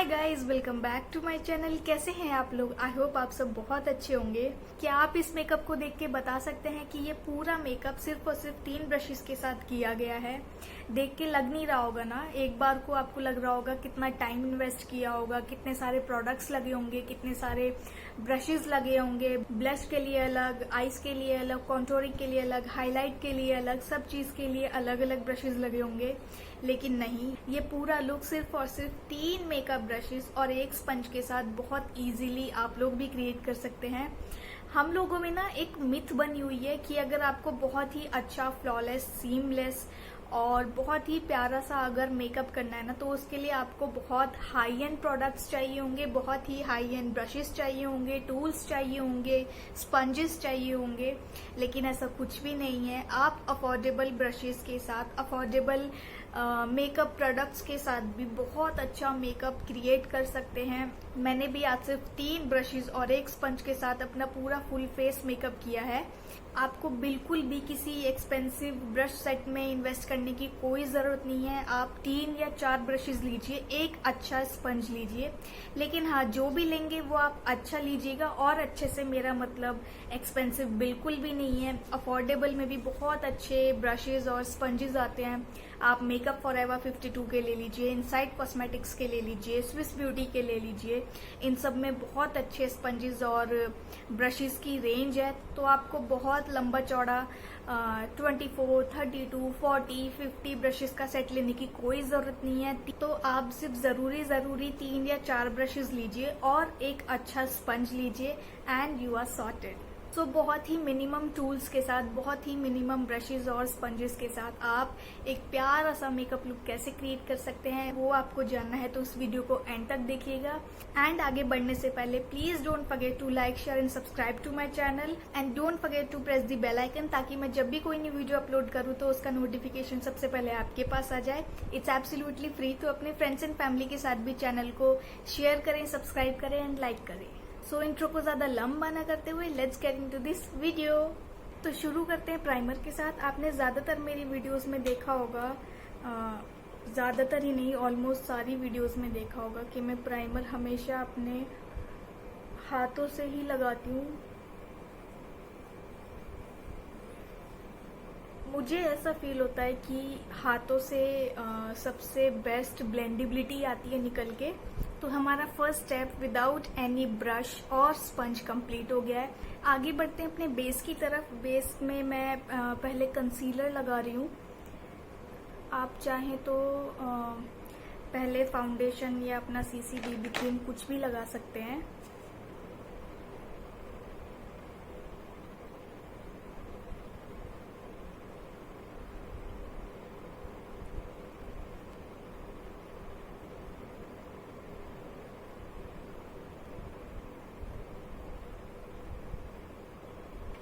Guys, welcome back to my channel. कैसे हैं आप लोग? आई होप आप सब बहुत अच्छे होंगे। क्या आप इस मेकअप को देख के बता सकते हैं कि ये पूरा मेकअप सिर्फ और सिर्फ 3 ब्रशेस के साथ किया गया है? देख के लग नहीं रहा होगा ना, एक बार को आपको लग रहा होगा कितना टाइम इन्वेस्ट किया होगा, कितने सारे प्रोडक्ट्स लगे होंगे, कितने सारे ब्रशेस लगे होंगे, ब्लश के लिए अलग, आईज के लिए अलग, कॉन्टोरिंग के लिए अलग, हाईलाइट के लिए अलग, सब चीज के लिए अलग अलग ब्रशेस लगे होंगे। लेकिन नहीं, ये पूरा लुक सिर्फ और सिर्फ 3 मेकअप ब्रशेस और एक स्पंज के साथ बहुत इजीली आप लोग भी क्रिएट कर सकते हैं। हम लोगों में ना एक मिथ बनी हुई है कि अगर आपको बहुत ही अच्छा, फ्लॉलेस, सीमलेस और बहुत ही प्यारा सा अगर मेकअप करना है ना, तो उसके लिए आपको बहुत हाई एंड प्रोडक्ट्स चाहिए होंगे, बहुत ही हाई एंड ब्रशेस चाहिए होंगे, टूल्स चाहिए होंगे, स्पंजेस चाहिए होंगे। लेकिन ऐसा कुछ भी नहीं है। आप अफोर्डेबल ब्रशेस के साथ, अफोर्डेबल मेकअप प्रोडक्ट्स के साथ भी बहुत अच्छा मेकअप क्रिएट कर सकते हैं। मैंने भी आज सिर्फ 3 ब्रशेस और एक स्पंज के साथ अपना पूरा फुल फेस मेकअप किया है। आपको बिल्कुल भी किसी एक्सपेंसिव ब्रश सेट में इन्वेस्ट करने की कोई जरूरत नहीं है। आप 3 या 4 ब्रशेस लीजिए, एक अच्छा स्पंज लीजिए, लेकिन हाँ, जो भी लेंगे वो आप अच्छा लीजिएगा। और अच्छे से मेरा मतलब एक्सपेंसिव बिल्कुल भी नहीं है। अफोर्डेबल में भी बहुत अच्छे ब्रशेस और स्पंजेस आते हैं। आप मेकअप फॉरएवर 52 के ले लीजिए, इनसाइड कॉस्मेटिक्स के ले लीजिए, स्विस ब्यूटी के ले लीजिए। इन सब में बहुत अच्छे स्पंजेस और ब्रशेस की रेंज है, तो आपको बहुत लंबा चौड़ा 24, 32, 40, 50 ब्रशेस का सेट लेने की कोई जरूरत नहीं है। तो आप सिर्फ जरूरी 3 या 4 ब्रशेस लीजिए और एक अच्छा स्पंज लीजिए एंड यू आर सॉर्टेड। तो बहुत ही मिनिमम टूल्स के साथ, बहुत ही मिनिमम ब्रशेस और स्पंजेस के साथ आप एक प्यारा सा मेकअप लुक कैसे क्रिएट कर सकते हैं, वो आपको जानना है तो इस वीडियो को एंड तक देखिएगा। एंड आगे बढ़ने से पहले please don't forget to like, share and subscribe to my channel and don't forget to press the bell icon, ताकि मैं जब भी कोई नई वीडियो अपलोड करूँ तो उसका नोटिफिकेशन सबसे पहले आपके पास आ जाए। It's absolutely free. तो अपने फ्रेंड्स एंड फैमिली के साथ भी चैनल को शेयर करें, सब्सक्राइब करें एंड लाइक करें। सो इंट्रो को ज्यादा लंबा ना करते हुए let's get into this video. तो शुरू करते हैं प्राइमर के साथ। आपने ज्यादातर मेरी वीडियोस में देखा होगा, ज्यादातर ही नहीं, ऑलमोस्ट सारी वीडियोस में देखा होगा कि मैं प्राइमर हमेशा अपने हाथों से ही लगाती हूँ। मुझे ऐसा फील होता है कि हाथों से सबसे बेस्ट ब्लेंडेबिलिटी आती है निकल के। तो हमारा first step without any brush और स्पंज कंप्लीट हो गया है। आगे बढ़ते हैं अपने बेस की तरफ। बेस में मैं पहले कंसीलर लगा रही हूँ। आप चाहें तो पहले फाउंडेशन या अपना सीसी BB क्रीम कुछ भी लगा सकते हैं।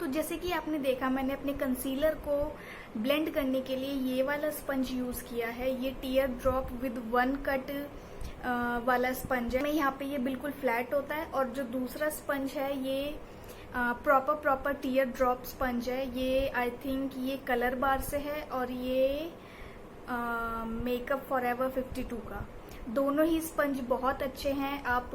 तो जैसे कि आपने देखा, मैंने अपने कंसीलर को ब्लेंड करने के लिए ये वाला स्पंज यूज किया है। ये टीयर ड्रॉप विद 1 कट वाला स्पंज है। यहाँ पे ये बिल्कुल फ्लैट होता है, और जो दूसरा स्पंज है ये प्रॉपर टीयर ड्रॉप स्पंज है। ये आई थिंक ये कलर बार से है और ये मेकअप फॉरएवर 52 का। दोनों ही स्पंज बहुत अच्छे हैं। आप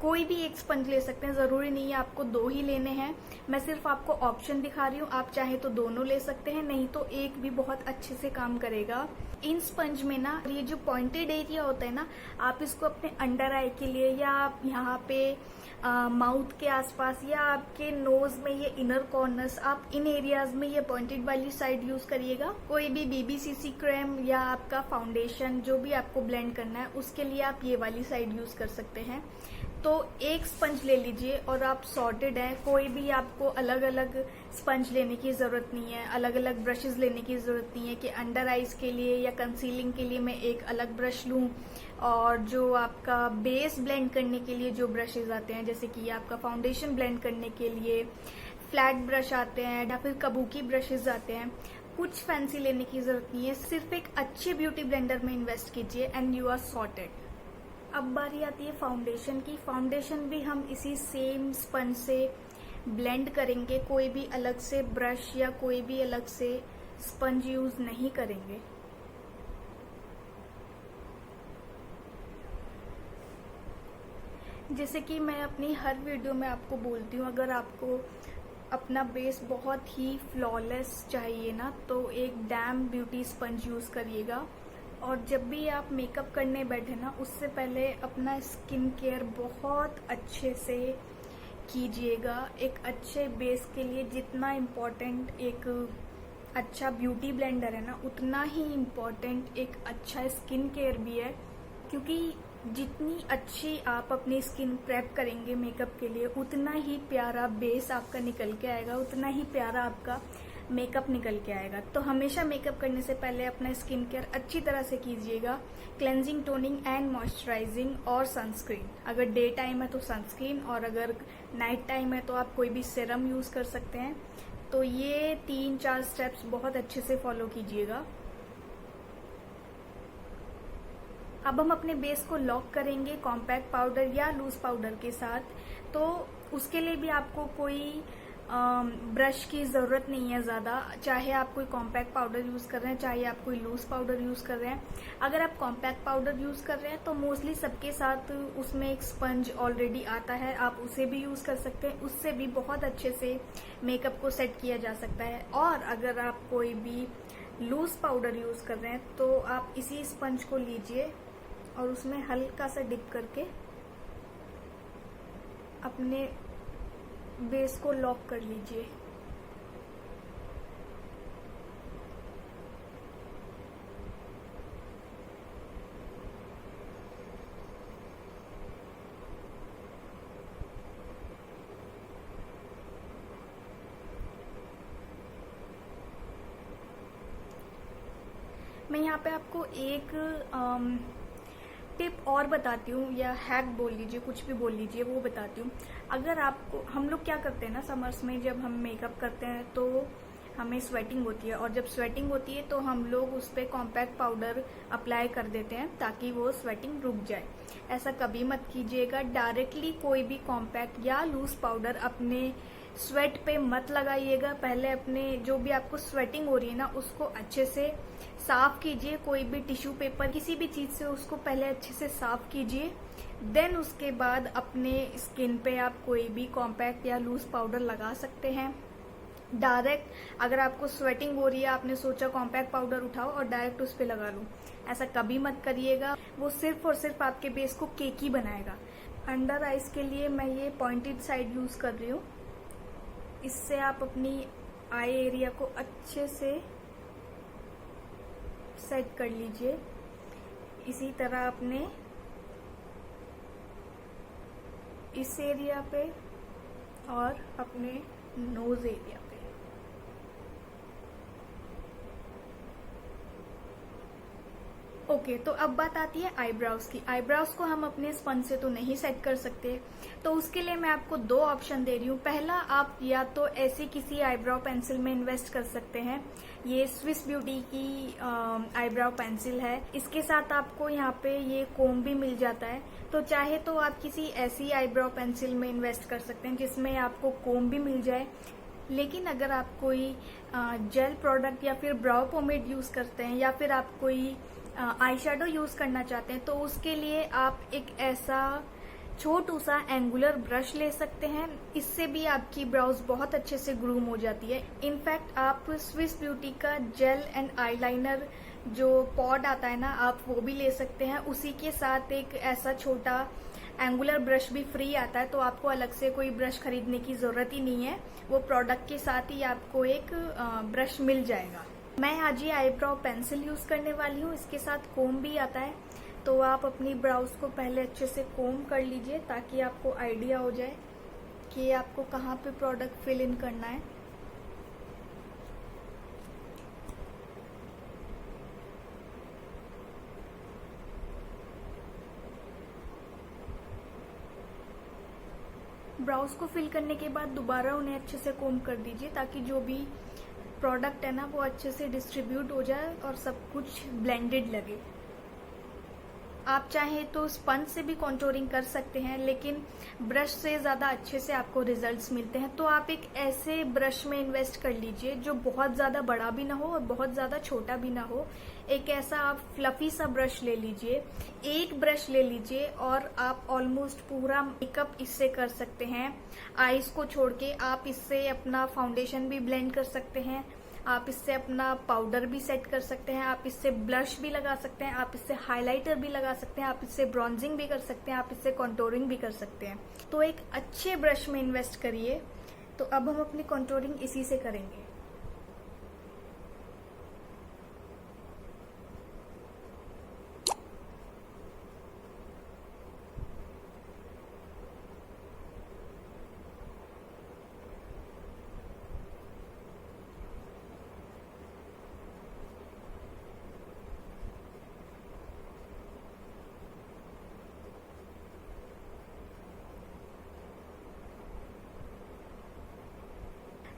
कोई भी एक स्पंज ले सकते हैं, जरूरी नहीं है आपको 2 ही लेने हैं। मैं सिर्फ आपको ऑप्शन दिखा रही हूँ, आप चाहे तो दोनों ले सकते हैं, नहीं तो एक भी बहुत अच्छे से काम करेगा। इन स्पंज में ना ये जो पॉइंटेड एरिया होता है ना, आप इसको अपने अंडर आई के लिए या आप यहाँ पे माउथ के आसपास या आपके नोज में ये इनर कॉर्नर्स, आप इन एरियाज में ये पॉइंटेड वाली साइड यूज करिएगा। कोई भी BBCC क्रीम या आपका फाउंडेशन जो भी आपको ब्लेंड करना है, उसके लिए आप ये वाली साइड यूज कर सकते हैं। तो एक स्पंज ले लीजिए और आप सॉर्टेड हैं। कोई भी आपको अलग अलग स्पंज लेने की जरूरत नहीं है, अलग अलग ब्रशेस लेने की जरूरत नहीं है कि अंडर आईज के लिए या कंसीलिंग के लिए मैं एक अलग ब्रश लूं, और जो आपका बेस ब्लेंड करने के लिए जो ब्रशेस आते हैं, जैसे कि आपका फाउंडेशन ब्लेंड करने के लिए फ्लैट ब्रश आते हैं या फिर कबूकी ब्रशेस आते हैं, कुछ फैंसी लेने की जरूरत नहीं है। सिर्फ एक अच्छे ब्यूटी ब्लेंडर में इन्वेस्ट कीजिए एंड यू आर सॉर्टेड। अब बारी आती है फाउंडेशन की। फाउंडेशन भी हम इसी सेम स्पंज से ब्लेंड करेंगे। कोई भी अलग से ब्रश या कोई भी अलग से स्पंज यूज नहीं करेंगे। जैसे कि मैं अपनी हर वीडियो में आपको बोलती हूँ, अगर आपको अपना बेस बहुत ही फ्लॉलेस चाहिए ना, तो एक डैम ब्यूटी स्पंज यूज़ करिएगा। और जब भी आप मेकअप करने बैठे ना, उससे पहले अपना स्किन केयर बहुत अच्छे से कीजिएगा। एक अच्छे बेस के लिए जितना इम्पोर्टेंट एक अच्छा ब्यूटी ब्लेंडर है ना, उतना ही इम्पोर्टेंट एक अच्छा स्किन केयर भी है। क्योंकि जितनी अच्छी आप अपनी स्किन प्रेप करेंगे मेकअप के लिए, उतना ही प्यारा बेस आपका निकल के आएगा, उतना ही प्यारा आपका मेकअप निकल के आएगा। तो हमेशा मेकअप करने से पहले अपना स्किन केयर अच्छी तरह से कीजिएगा। क्लेंजिंग, टोनिंग एंड मॉइस्चराइजिंग और सनस्क्रीन। अगर डे टाइम है तो सनस्क्रीन, और अगर नाइट टाइम है तो आप कोई भी सीरम यूज़ कर सकते हैं। तो ये 3-4 स्टेप्स बहुत अच्छे से फॉलो कीजिएगा। अब हम अपने बेस को लॉक करेंगे कॉम्पैक्ट पाउडर या लूज पाउडर के साथ। तो उसके लिए भी आपको कोई ब्रश की ज़रूरत नहीं है ज़्यादा, चाहे आप कोई कॉम्पैक्ट पाउडर यूज़ कर रहे हैं, चाहे आप कोई लूज पाउडर यूज़ कर रहे हैं। अगर आप कॉम्पैक्ट पाउडर यूज़ कर रहे हैं तो मोस्टली सबके साथ उसमें एक स्पंज ऑलरेडी आता है, आप उसे भी यूज़ कर सकते हैं। उससे भी बहुत अच्छे से मेकअप को सेट किया जा सकता है। और अगर आप कोई भी लूज पाउडर यूज़ कर रहे हैं तो आप इसी स्पंज को लीजिए और उसमें हल्का सा डिप करके अपने बेस को लॉक कर लीजिए। मैं यहाँ पे आपको एक टिप और बताती हूँ, या हैक बोल लीजिए, कुछ भी बोल लीजिए, वो बताती हूँ। अगर आपको, हम लोग क्या करते हैं ना, समर्स में जब हम मेकअप करते हैं तो हमें स्वेटिंग होती है, और जब स्वेटिंग होती है तो हम लोग उस पर कॉम्पैक्ट पाउडर अप्लाई कर देते हैं ताकि वो स्वेटिंग रुक जाए। ऐसा कभी मत कीजिएगा। डायरेक्टली कोई भी कॉम्पैक्ट या लूज पाउडर अपने स्वेट पे मत लगाइएगा। पहले अपने जो भी आपको स्वेटिंग हो रही है ना, उसको अच्छे से साफ कीजिए। कोई भी टिश्यू पेपर, किसी भी चीज से उसको पहले अच्छे से साफ कीजिए। देन उसके बाद अपने स्किन पे आप कोई भी कॉम्पैक्ट या लूज पाउडर लगा सकते हैं। डायरेक्ट अगर आपको स्वेटिंग हो रही है, आपने सोचा कॉम्पैक्ट पाउडर उठाओ और डायरेक्ट उस पे लगा लो, ऐसा कभी मत करिएगा। वो सिर्फ और सिर्फ आपके बेस को केकी बनाएगा। अंडर आइज के लिए मैं ये पॉइंटेड साइड यूज कर रही हूँ। इससे आप अपनी आई एरिया को अच्छे से सेट कर लीजिए। इसी तरह अपने इस एरिया पे और अपने नोज एरिया पे। ओके, तो अब बात आती है आईब्राउज की। आईब्राउज को हम अपने स्पंज से तो नहीं सेट कर सकते, तो उसके लिए मैं आपको 2 ऑप्शन दे रही हूँ। पहला, आप या तो ऐसी किसी आईब्राउ पेंसिल में इन्वेस्ट कर सकते हैं। ये स्विस ब्यूटी की आईब्राउ पेंसिल है। इसके साथ आपको यहाँ पे ये कोम भी मिल जाता है। तो चाहे तो आप किसी ऐसी आईब्राउ पेंसिल में इन्वेस्ट कर सकते हैं जिसमें आपको कोम भी मिल जाए। लेकिन अगर आप कोई जेल प्रोडक्ट या फिर ब्राउ पोमेड यूज करते हैं, या फिर आप कोई आई शेडो यूज करना चाहते हैं, तो उसके लिए आप एक ऐसा छोटू सा एंगुलर ब्रश ले सकते हैं। इससे भी आपकी ब्राउज बहुत अच्छे से ग्रूम हो जाती है। इनफैक्ट आप स्विस ब्यूटी का जेल एंड आईलाइनर जो पॉड आता है ना, आप वो भी ले सकते हैं। उसी के साथ एक ऐसा छोटा एंगुलर ब्रश भी फ्री आता है, तो आपको अलग से कोई ब्रश खरीदने की जरूरत ही नहीं है। वो प्रोडक्ट के साथ ही आपको एक ब्रश मिल जाएगा। मैं आज ये आईब्राउ पेंसिल यूज करने वाली हूँ। इसके साथ कोम भी आता है, तो आप अपनी ब्राउज को पहले अच्छे से कोम कर लीजिए ताकि आपको आइडिया हो जाए कि आपको कहाँ पे प्रोडक्ट फिल इन करना है। ब्राउज को फिल करने के बाद दोबारा उन्हें अच्छे से कोम कर दीजिए ताकि जो भी प्रोडक्ट है ना, वो अच्छे से डिस्ट्रीब्यूट हो जाए और सब कुछ ब्लेंडेड लगे। आप चाहें तो स्पंज से भी कॉन्टोरिंग कर सकते हैं, लेकिन ब्रश से ज़्यादा अच्छे से आपको रिजल्ट्स मिलते हैं। तो आप एक ऐसे ब्रश में इन्वेस्ट कर लीजिए जो बहुत ज़्यादा बड़ा भी ना हो और बहुत ज़्यादा छोटा भी ना हो। एक ऐसा आप फ्लफी सा ब्रश ले लीजिए, एक ब्रश ले लीजिए और आप ऑलमोस्ट पूरा मेकअप इससे कर सकते हैं। आईज को छोड़ के आप इससे अपना फाउंडेशन भी ब्लेंड कर सकते हैं, आप इससे अपना पाउडर भी सेट कर सकते हैं, आप इससे ब्लश भी लगा सकते हैं, आप इससे हाइलाइटर भी लगा सकते हैं, आप इससे ब्रॉन्जिंग भी कर सकते हैं, आप इससे कॉन्टोरिंग भी कर सकते हैं। तो एक अच्छे ब्रश में इन्वेस्ट करिए। तो अब हम अपनी कॉन्टोरिंग इसी से करेंगे।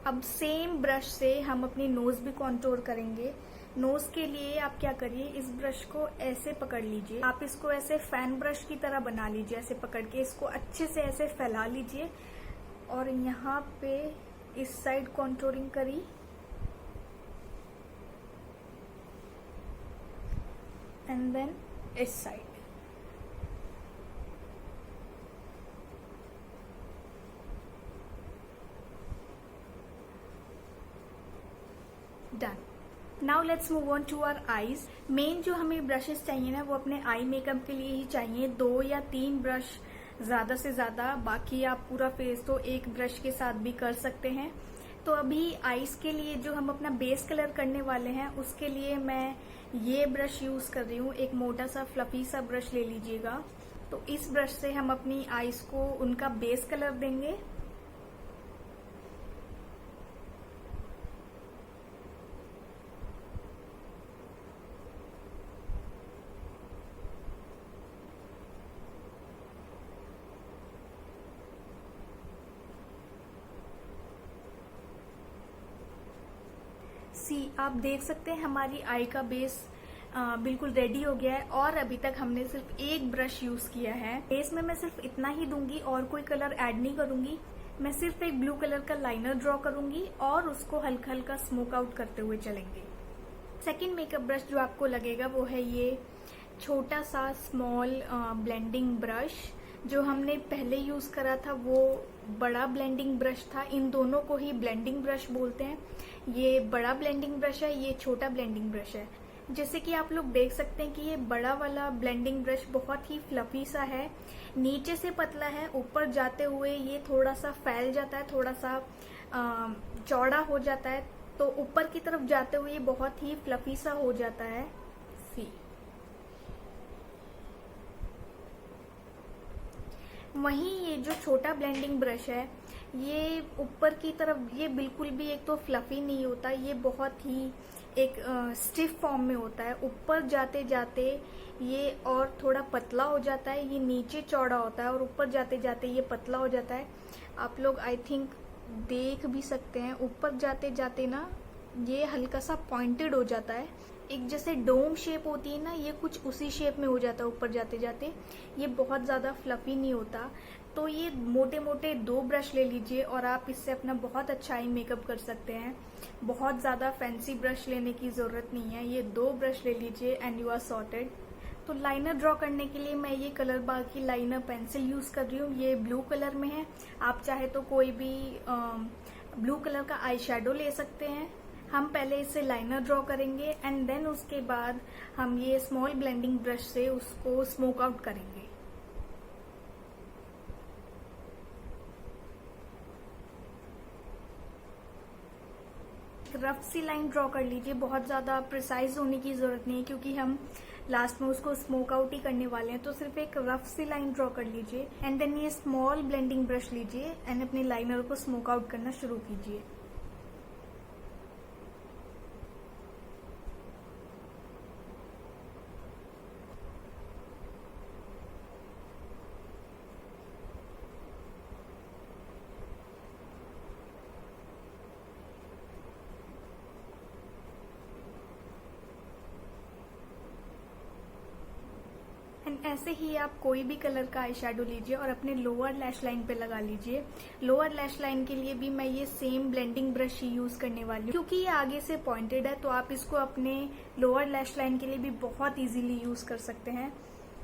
अब सेम ब्रश से हम अपनी नोज भी कॉन्टोर करेंगे। नोज के लिए आप क्या करिए, इस ब्रश को ऐसे पकड़ लीजिए, आप इसको ऐसे फैन ब्रश की तरह बना लीजिए। ऐसे पकड़ के इसको अच्छे से ऐसे फैला लीजिए और यहाँ पे इस साइड कॉन्टोरिंग करी, एंड देन इस side. Done. Now let's move on to our eyes. Main जो हमें ब्रशेस चाहिए ना, वो अपने आई मेकअप के लिए ही चाहिए। 2 या 3 ब्रश ज्यादा से ज्यादा, बाकी आप पूरा फेस तो एक ब्रश के साथ भी कर सकते हैं। तो अभी आईज के लिए जो हम अपना बेस कलर करने वाले हैं, उसके लिए मैं ये ब्रश यूज कर रही हूँ। एक मोटा सा फ्लफी सा ब्रश ले लीजिएगा। तो इस ब्रश से हम अपनी आईज को उनका बेस कलर देंगे। आप देख सकते हैं हमारी आई का बेस बिल्कुल रेडी हो गया है। और अभी तक हमने सिर्फ एक ब्रश यूज किया है। बेस में मैं सिर्फ इतना ही दूंगी और कोई कलर ऐड नहीं करूंगी। मैं सिर्फ एक ब्लू कलर का लाइनर ड्रॉ करूंगी और उसको हल्का हल्का स्मोक आउट करते हुए चलेंगे। सेकेंड मेकअप ब्रश जो आपको लगेगा वो है ये छोटा सा स्मॉल ब्लेंडिंग ब्रश। जो हमने पहले यूज करा था वो बड़ा ब्लेंडिंग ब्रश था। इन दोनों को ही ब्लेंडिंग ब्रश बोलते हैं। ये बड़ा ब्लेंडिंग ब्रश है, ये छोटा ब्लेंडिंग ब्रश है। जैसे कि आप लोग देख सकते हैं कि ये बड़ा वाला ब्लेंडिंग ब्रश बहुत ही फ्लफी सा है, नीचे से पतला है, ऊपर जाते हुए ये थोड़ा सा फैल जाता है, थोड़ा सा चौड़ा हो जाता है। तो ऊपर की तरफ जाते हुए ये बहुत ही फ्लफी सा हो जाता है। वहीं ये जो छोटा ब्लेंडिंग ब्रश है, ये ऊपर की तरफ ये बिल्कुल भी एक तो फ्लफी नहीं होता, ये बहुत ही एक स्टिफ फॉर्म में होता है। ऊपर जाते जाते ये और थोड़ा पतला हो जाता है, ये नीचे चौड़ा होता है और ऊपर जाते जाते ये पतला हो जाता है। आप लोग आई थिंक देख भी सकते हैं, ऊपर जाते जाते ना ये हल्का सा पॉइंटेड हो जाता है। एक जैसे डोम शेप होती है ना, ये कुछ उसी शेप में हो जाता है ऊपर जाते जाते। ये बहुत ज्यादा फ्लफी नहीं होता। तो ये मोटे मोटे 2 ब्रश ले लीजिए और आप इससे अपना बहुत अच्छा आई मेकअप कर सकते हैं। बहुत ज्यादा फैंसी ब्रश लेने की जरूरत नहीं है, ये 2 ब्रश ले लीजिए एंड यू आर सॉर्टेड। तो लाइनर ड्रॉ करने के लिए मैं ये कलर बार की लाइनर पेंसिल यूज कर रही हूँ। ये ब्लू कलर में है, आप चाहे तो कोई भी ब्लू कलर का आई शेडो ले सकते हैं। हम पहले इससे लाइनर ड्रॉ करेंगे एंड देन उसके बाद हम ये स्मॉल ब्लेंडिंग ब्रश से उसको स्मोक आउट करेंगे। रफ सी लाइन ड्रॉ कर लीजिए, बहुत ज्यादा प्रिसाइज होने की जरूरत नहीं है क्योंकि हम लास्ट में उसको स्मोक आउट ही करने वाले हैं। तो सिर्फ एक रफ सी लाइन ड्रॉ कर लीजिए एंड देन ये स्मॉल ब्लेंडिंग ब्रश लीजिए एंड अपने लाइनर को स्मोक आउट करना शुरू कीजिए। ऐसे ही आप कोई भी कलर का आई शेडो लीजिए और अपने लोअर लैश लाइन पे लगा लीजिए। लोअर लैश लाइन के लिए भी मैं ये सेम ब्लेंडिंग ब्रश ही यूज करने वाली हूँ, क्योंकि ये आगे से पॉइंटेड है तो आप इसको अपने लोअर लैश लाइन के लिए भी बहुत इजीली यूज कर सकते हैं।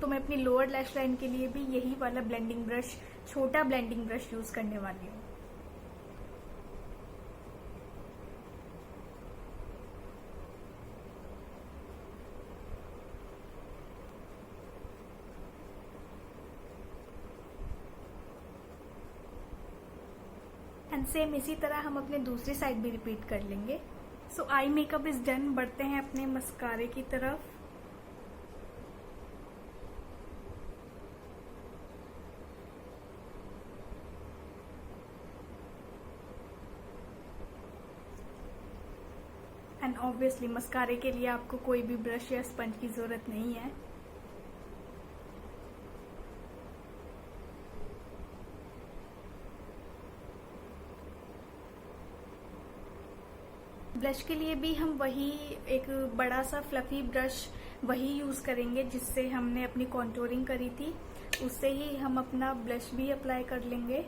तो मैं अपनी लोअर लैश लाइन के लिए भी यही वाला ब्लेंडिंग ब्रश, छोटा ब्लेंडिंग ब्रश यूज करने वाली हूँ। एंड सेम इसी तरह हम अपने दूसरी साइड भी रिपीट कर लेंगे। सो आई मेकअप इज डन। बढ़ते हैं अपने मस्कारे की तरफ। एंड ऑब्वियसली मस्कारे के लिए आपको कोई भी ब्रश या स्पंज की जरूरत नहीं है। ब्लश के लिए भी हम वही एक बड़ा सा फ्लफी ब्रश वही यूज करेंगे जिससे हमने अपनी कॉन्टोरिंग करी थी, उससे ही हम अपना ब्लश भी अप्लाई कर लेंगे।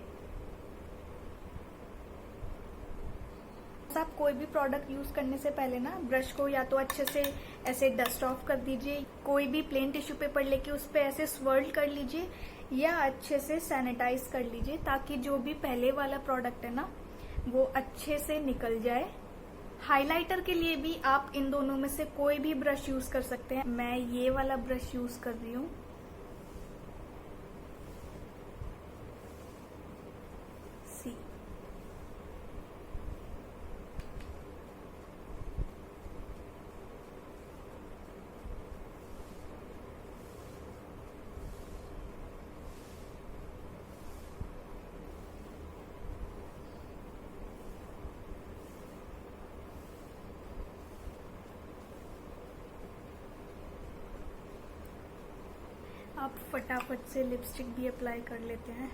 आप कोई भी प्रोडक्ट यूज करने से पहले ना ब्रश को या तो अच्छे से ऐसे डस्ट ऑफ कर दीजिए, कोई भी प्लेन टिश्यू पेपर लेके उस पर ऐसे स्वर्ल कर लीजिए या अच्छे से सैनिटाइज कर लीजिए, ताकि जो भी पहले वाला प्रोडक्ट है ना वो अच्छे से निकल जाए। हाइलाइटर के लिए भी आप इन दोनों में से कोई भी ब्रश यूज कर सकते हैं। मैं ये वाला ब्रश यूज कर रही हूँ। सी आप फटाफट से लिपस्टिक भी अप्लाई कर लेते हैं।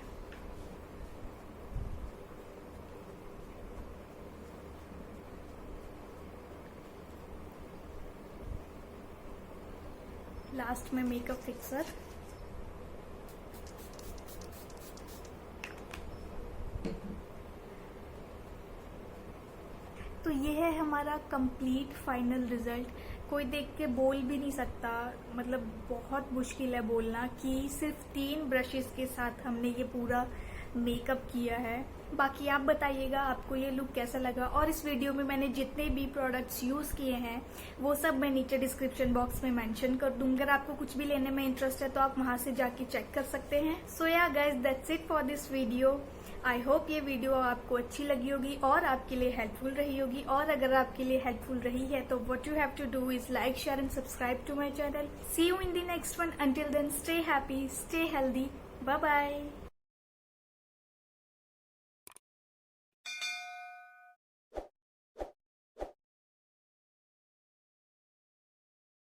लास्ट में मेकअप फिक्सर। तो ये है हमारा कंप्लीट फाइनल रिजल्ट। कोई देख के बोल भी नहीं सकता, मतलब बहुत मुश्किल है बोलना कि सिर्फ 3 ब्रशेस के साथ हमने ये पूरा मेकअप किया है। बाकी आप बताइएगा आपको ये लुक कैसा लगा, और इस वीडियो में मैंने जितने भी प्रोडक्ट्स यूज किए हैं वो सब मैं नीचे डिस्क्रिप्शन बॉक्स में मेंशन कर दूंगी। अगर आपको कुछ भी लेने में इंटरेस्ट है तो आप वहां से जाके चेक कर सकते हैं। सो yeah guys, that's it for this video. I hope ये वीडियो आपको अच्छी लगी होगी और आपके लिए हेल्पफुल रही होगी। और अगर आपके लिए हेल्पफुल रही है तो what you have to do is like, share and subscribe to my channel. See you in the next one. Until then, stay happy, stay healthy, bye bye.